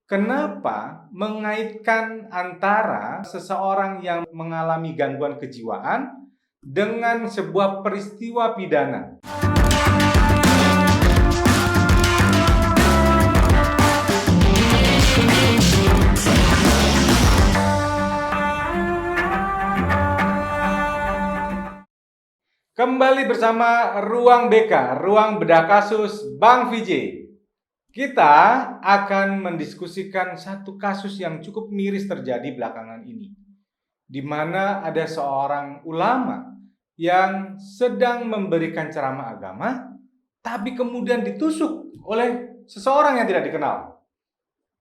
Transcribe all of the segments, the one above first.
Kenapa mengaitkan antara seseorang yang mengalami gangguan kejiwaan dengan sebuah peristiwa pidana? Kembali bersama Ruang BK, Ruang Bedah Kasus Bang VJ. Kita akan mendiskusikan satu kasus yang cukup miris terjadi belakangan ini, di mana ada seorang ulama yang sedang memberikan ceramah agama, tapi kemudian ditusuk oleh seseorang yang tidak dikenal.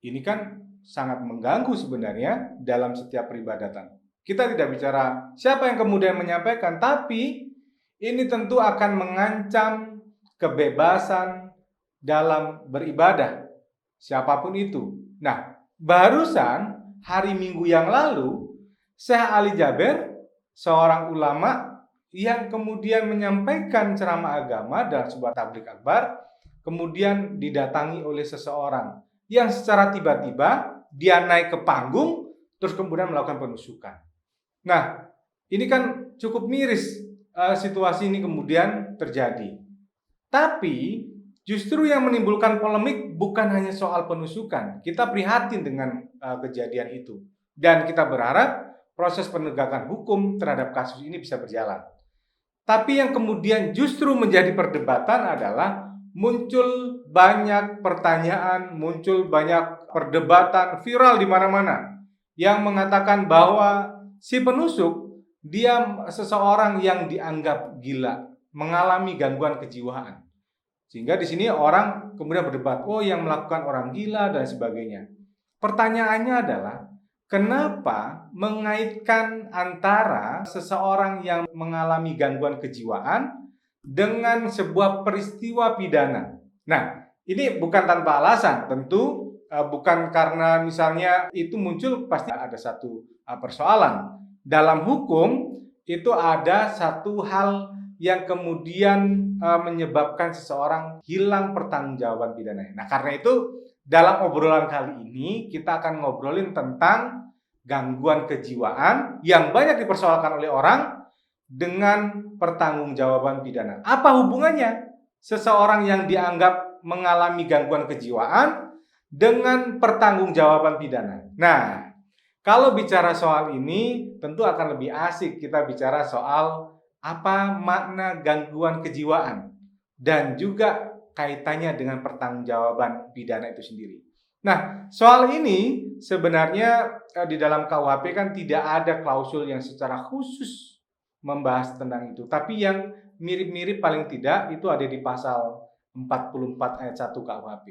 Ini kan sangat mengganggu sebenarnya dalam setiap peribadatan. Kita tidak bicara siapa yang kemudian menyampaikan, tapi ini tentu akan mengancam kebebasan dalam beribadah, siapapun itu. Nah, barusan hari Minggu yang lalu, Syekh Ali Jaber, seorang ulama yang kemudian menyampaikan ceramah agama dalam sebuah tabligh akbar, kemudian didatangi oleh seseorang yang secara tiba-tiba dia naik ke panggung, terus kemudian melakukan penusukan. Nah, ini kan cukup miris situasi ini kemudian terjadi. Tapi justru yang menimbulkan polemik bukan hanya soal penusukan. Kita prihatin dengan kejadian itu. Dan kita berharap proses penegakan hukum terhadap kasus ini bisa berjalan. Tapi yang kemudian justru menjadi perdebatan adalah muncul banyak pertanyaan, muncul banyak perdebatan viral di mana-mana yang mengatakan bahwa si penusuk dia seseorang yang dianggap gila, mengalami gangguan kejiwaan. Sehingga di sini orang kemudian berdebat, oh yang melakukan orang gila dan sebagainya. Pertanyaannya adalah, kenapa mengaitkan antara seseorang yang mengalami gangguan kejiwaan dengan sebuah peristiwa pidana? Nah, ini bukan tanpa alasan, tentu bukan karena misalnya itu muncul pasti ada satu persoalan. Dalam hukum itu ada satu hal yang kemudian menyebabkan seseorang hilang pertanggungjawaban pidananya. Nah, karena itu dalam obrolan kali ini kita akan ngobrolin tentang gangguan kejiwaan yang banyak dipersoalkan oleh orang dengan pertanggungjawaban pidana. Apa hubungannya seseorang yang dianggap mengalami gangguan kejiwaan dengan pertanggungjawaban pidana? Nah, kalau bicara soal ini, tentu akan lebih asik kita bicara soal apa makna gangguan kejiwaan dan juga kaitannya dengan pertanggungjawaban pidana itu sendiri. Nah, soal ini sebenarnya di dalam KUHP kan tidak ada klausul yang secara khusus membahas tentang itu, tapi yang mirip-mirip paling tidak itu ada di pasal 44 ayat 1 KUHP.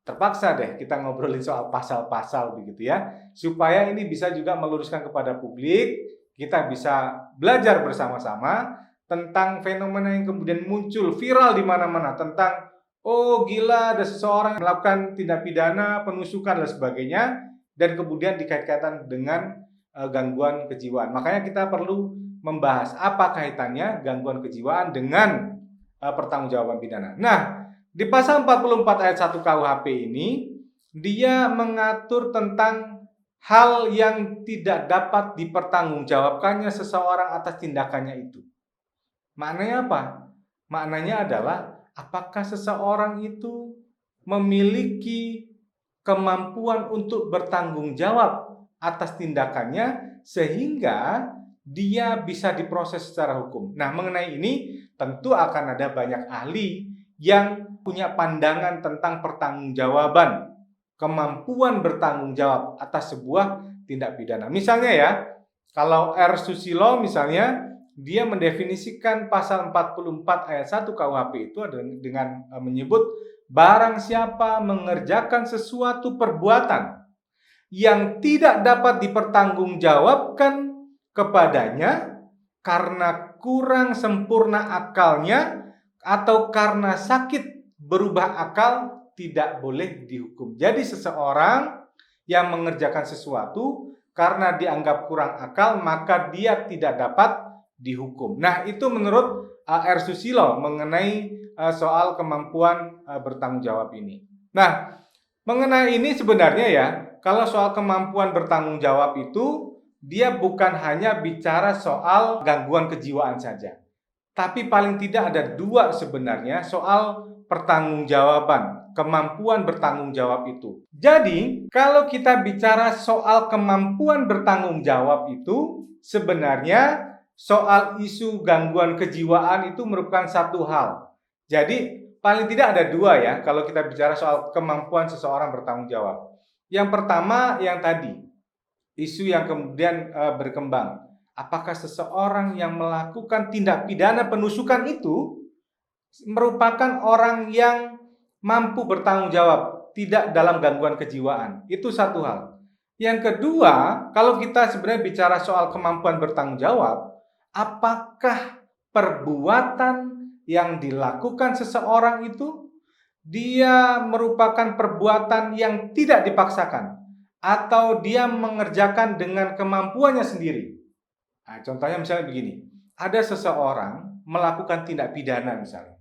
Terpaksa deh kita ngobrolin soal pasal-pasal begitu ya, supaya ini bisa juga meluruskan kepada publik, kita bisa belajar bersama-sama tentang fenomena yang kemudian muncul viral di mana-mana tentang oh gila ada seseorang yang melakukan tindak pidana, penusukan dan sebagainya, dan kemudian dikait-kaitkan dengan gangguan kejiwaan. Makanya kita perlu membahas apa kaitannya gangguan kejiwaan dengan pertanggungjawaban pidana. Nah, di pasal 44 ayat 1 KUHP ini, dia mengatur tentang hal yang tidak dapat dipertanggungjawabkannya seseorang atas tindakannya itu. Maknanya apa? Maknanya adalah apakah seseorang itu memiliki kemampuan untuk bertanggung jawab atas tindakannya sehingga dia bisa diproses secara hukum. Nah, mengenai ini tentu akan ada banyak ahli yang punya pandangan tentang pertanggungjawaban, kemampuan bertanggung jawab atas sebuah tindak pidana. Misalnya ya, kalau R. Susilo misalnya, dia mendefinisikan pasal 44 ayat 1 KUHP itu dengan menyebut barang siapa mengerjakan sesuatu perbuatan yang tidak dapat dipertanggungjawabkan kepadanya karena kurang sempurna akalnya atau karena sakit berubah akal, tidak boleh dihukum. Jadi seseorang yang mengerjakan sesuatu karena dianggap kurang akal, maka dia tidak dapat dihukum. Nah, itu menurut R. Susilo mengenai soal kemampuan bertanggung jawab ini. Nah, Mengenai ini sebenarnya ya, kalau soal kemampuan bertanggung jawab itu, dia bukan hanya bicara soal gangguan kejiwaan saja. Tapi paling tidak ada dua sebenarnya soal pertanggungjawaban, kemampuan bertanggung jawab itu. Jadi, kalau kita bicara soal kemampuan bertanggung jawab itu, sebenarnya soal isu gangguan kejiwaan itu merupakan satu hal. Jadi, paling tidak ada dua ya kalau kita bicara soal kemampuan seseorang bertanggung jawab. Yang pertama yang tadi, isu yang kemudian berkembang. Apakah seseorang yang melakukan tindak pidana penusukan itu merupakan orang yang mampu bertanggung jawab, tidak dalam gangguan kejiwaan? Itu satu hal. Yang kedua, kalau kita sebenarnya bicara soal kemampuan bertanggung jawab, apakah perbuatan yang dilakukan seseorang itu dia merupakan perbuatan yang tidak dipaksakan, atau dia mengerjakan dengan kemampuannya sendiri. Nah, contohnya misalnya begini, ada seseorang melakukan tindak pidana misalnya.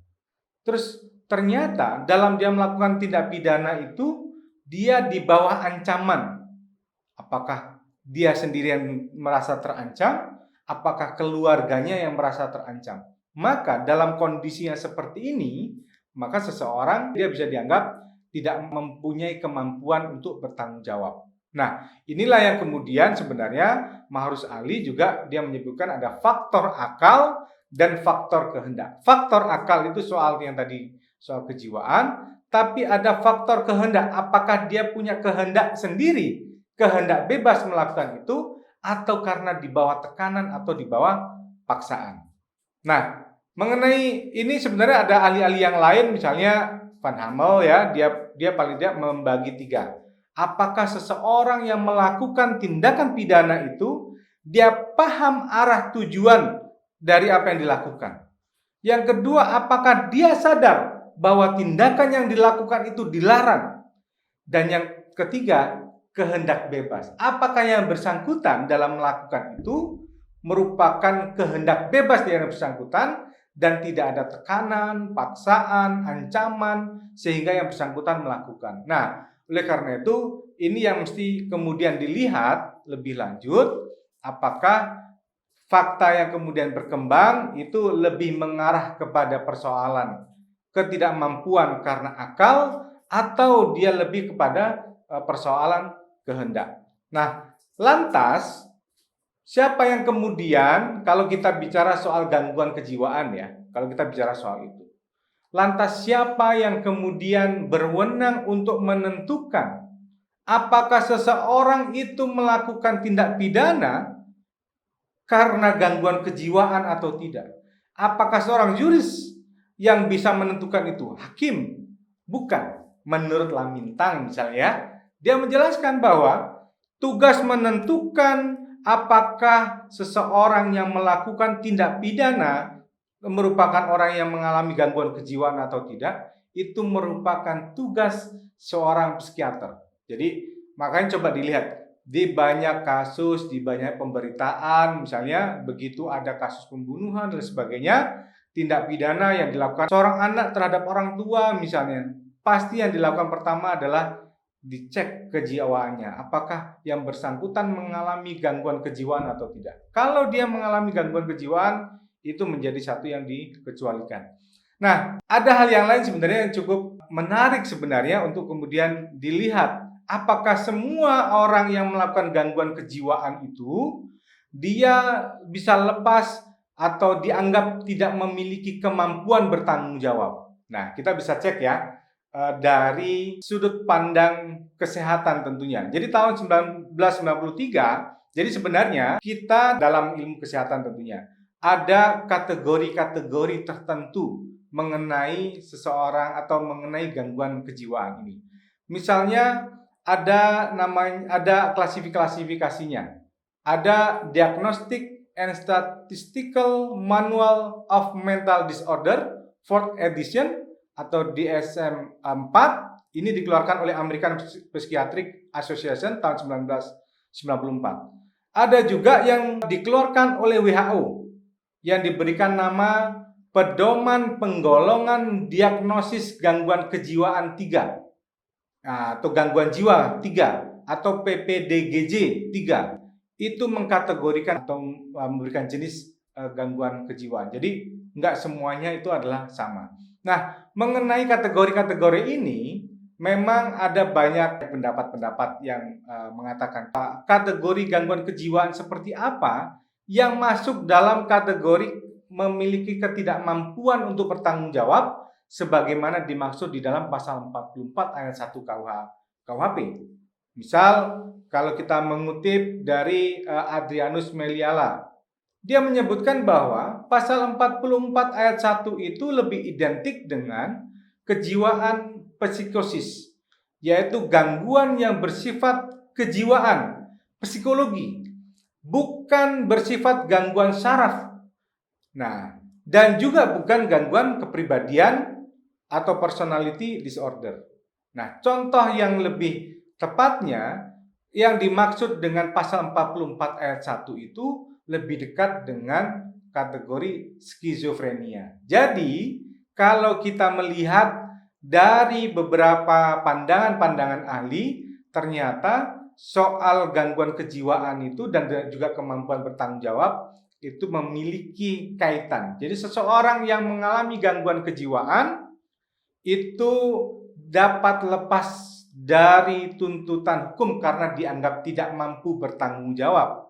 Terus ternyata dalam dia melakukan tindak pidana itu, dia di bawah ancaman. Apakah dia sendirian merasa terancam? Apakah keluarganya yang merasa terancam? Maka dalam kondisi yang seperti ini, maka seseorang dia bisa dianggap tidak mempunyai kemampuan untuk bertanggung jawab. Nah, inilah yang kemudian sebenarnya Mahruz Ali juga dia menyebutkan ada faktor akal dan faktor kehendak. Faktor akal itu soal yang tadi, soal kejiwaan, tapi ada faktor kehendak. Apakah dia punya kehendak sendiri, kehendak bebas melakukan itu, atau karena di bawah tekanan atau di bawah paksaan. Nah, mengenai ini sebenarnya ada ahli-ahli yang lain, misalnya Van Hammel ya, dia paling tidak membagi tiga. Apakah seseorang yang melakukan tindakan pidana itu dia paham arah tujuan dari apa yang dilakukan? Yang kedua, apakah dia sadar bahwa tindakan yang dilakukan itu dilarang? Dan yang ketiga, kehendak bebas. Apakah yang bersangkutan dalam melakukan itu merupakan kehendak bebas yang bersangkutan dan tidak ada tekanan, paksaan, ancaman sehingga yang bersangkutan melakukan. Nah, oleh karena itu, ini yang mesti kemudian dilihat lebih lanjut, apakah fakta yang kemudian berkembang itu lebih mengarah kepada persoalan ketidakmampuan karena akal, atau dia lebih kepada persoalan kehendak. Nah, lantas siapa yang kemudian, kalau kita bicara soal gangguan kejiwaan ya, kalau kita bicara soal itu, lantas siapa yang kemudian berwenang untuk menentukan apakah seseorang itu melakukan tindak pidana karena gangguan kejiwaan atau tidak? Apakah seorang juris yang bisa menentukan itu? Hakim? Bukan. Menurut Lamintang misalnya, dia menjelaskan bahwa tugas menentukan apakah seseorang yang melakukan tindak pidana merupakan orang yang mengalami gangguan kejiwaan atau tidak, itu merupakan tugas seorang psikiater. Jadi makanya coba dilihat di banyak kasus, di banyak pemberitaan, misalnya begitu ada kasus pembunuhan dan sebagainya, tindak pidana yang dilakukan seorang anak terhadap orang tua misalnya, pasti yang dilakukan pertama adalah dicek kejiwaannya, apakah yang bersangkutan mengalami gangguan kejiwaan atau tidak. Kalau dia mengalami gangguan kejiwaan, itu menjadi satu yang dikecualikan. Nah, ada hal yang lain sebenarnya yang cukup menarik sebenarnya untuk kemudian dilihat, apakah semua orang yang melakukan gangguan kejiwaan itu dia bisa lepas atau dianggap tidak memiliki kemampuan bertanggung jawab. Nah, kita bisa cek ya dari sudut pandang kesehatan tentunya. Jadi tahun 1993, jadi sebenarnya kita dalam ilmu kesehatan tentunya ada kategori-kategori tertentu mengenai seseorang atau mengenai gangguan kejiwaan ini. Misalnya ada klasifikasinya. Ada Diagnostic and Statistical Manual of Mental Disorder 4th edition atau DSM-4. Ini dikeluarkan oleh American Psychiatric Association tahun 1994. Ada juga yang dikeluarkan oleh WHO yang diberikan nama Pedoman Penggolongan Diagnosis Gangguan Kejiwaan 3. atau gangguan jiwa 3 atau PPDGJ 3 itu mengkategorikan atau memberikan jenis gangguan kejiwaan. Jadi nggak semuanya itu adalah sama. Nah, mengenai kategori-kategori ini memang ada banyak pendapat-pendapat yang mengatakan kategori gangguan kejiwaan seperti apa yang masuk dalam kategori memiliki ketidakmampuan untuk bertanggung jawab sebagaimana dimaksud di dalam pasal 44 ayat 1 KUHP. Misal kalau kita mengutip dari Adrianus Meliala, dia menyebutkan bahwa pasal 44 ayat 1 itu lebih identik dengan kejiwaan psikosis, yaitu gangguan yang bersifat kejiwaan, psikologi, bukan bersifat gangguan saraf. Nah, dan juga bukan gangguan kepribadian atau personality disorder. Nah, contoh yang lebih tepatnya yang dimaksud dengan pasal 44 ayat 1 itu lebih dekat dengan kategori skizofrenia. Jadi, kalau kita melihat dari beberapa pandangan-pandangan ahli, ternyata soal gangguan kejiwaan itu dan juga kemampuan bertanggung jawab itu memiliki kaitan. Jadi seseorang yang mengalami gangguan kejiwaan itu dapat lepas dari tuntutan hukum karena dianggap tidak mampu bertanggung jawab.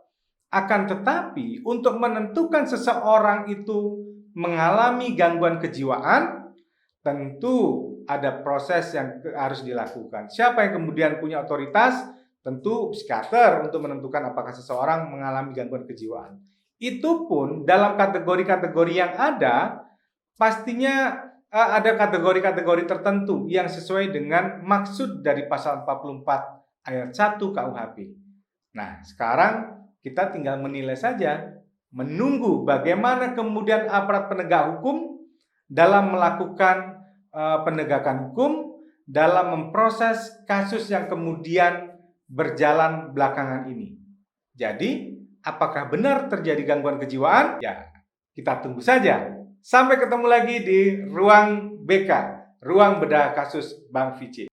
Akan tetapi untuk menentukan seseorang itu mengalami gangguan kejiwaan, tentu ada proses yang harus dilakukan. Siapa yang kemudian punya otoritas? Tentu psikiater untuk menentukan apakah seseorang mengalami gangguan kejiwaan. Itu pun dalam kategori-kategori yang ada, pastinya ada kategori-kategori tertentu yang sesuai dengan maksud dari pasal 44 ayat 1 KUHP. Nah, sekarang kita tinggal menilai saja, menunggu bagaimana kemudian aparat penegak hukum dalam melakukan penegakan hukum, dalam memproses kasus yang kemudian berjalan belakangan ini. Jadi, apakah benar terjadi gangguan kejiwaan? Ya, kita tunggu saja. Sampai ketemu lagi di Ruang BK, Ruang Bedah Kasus Bang Vijay.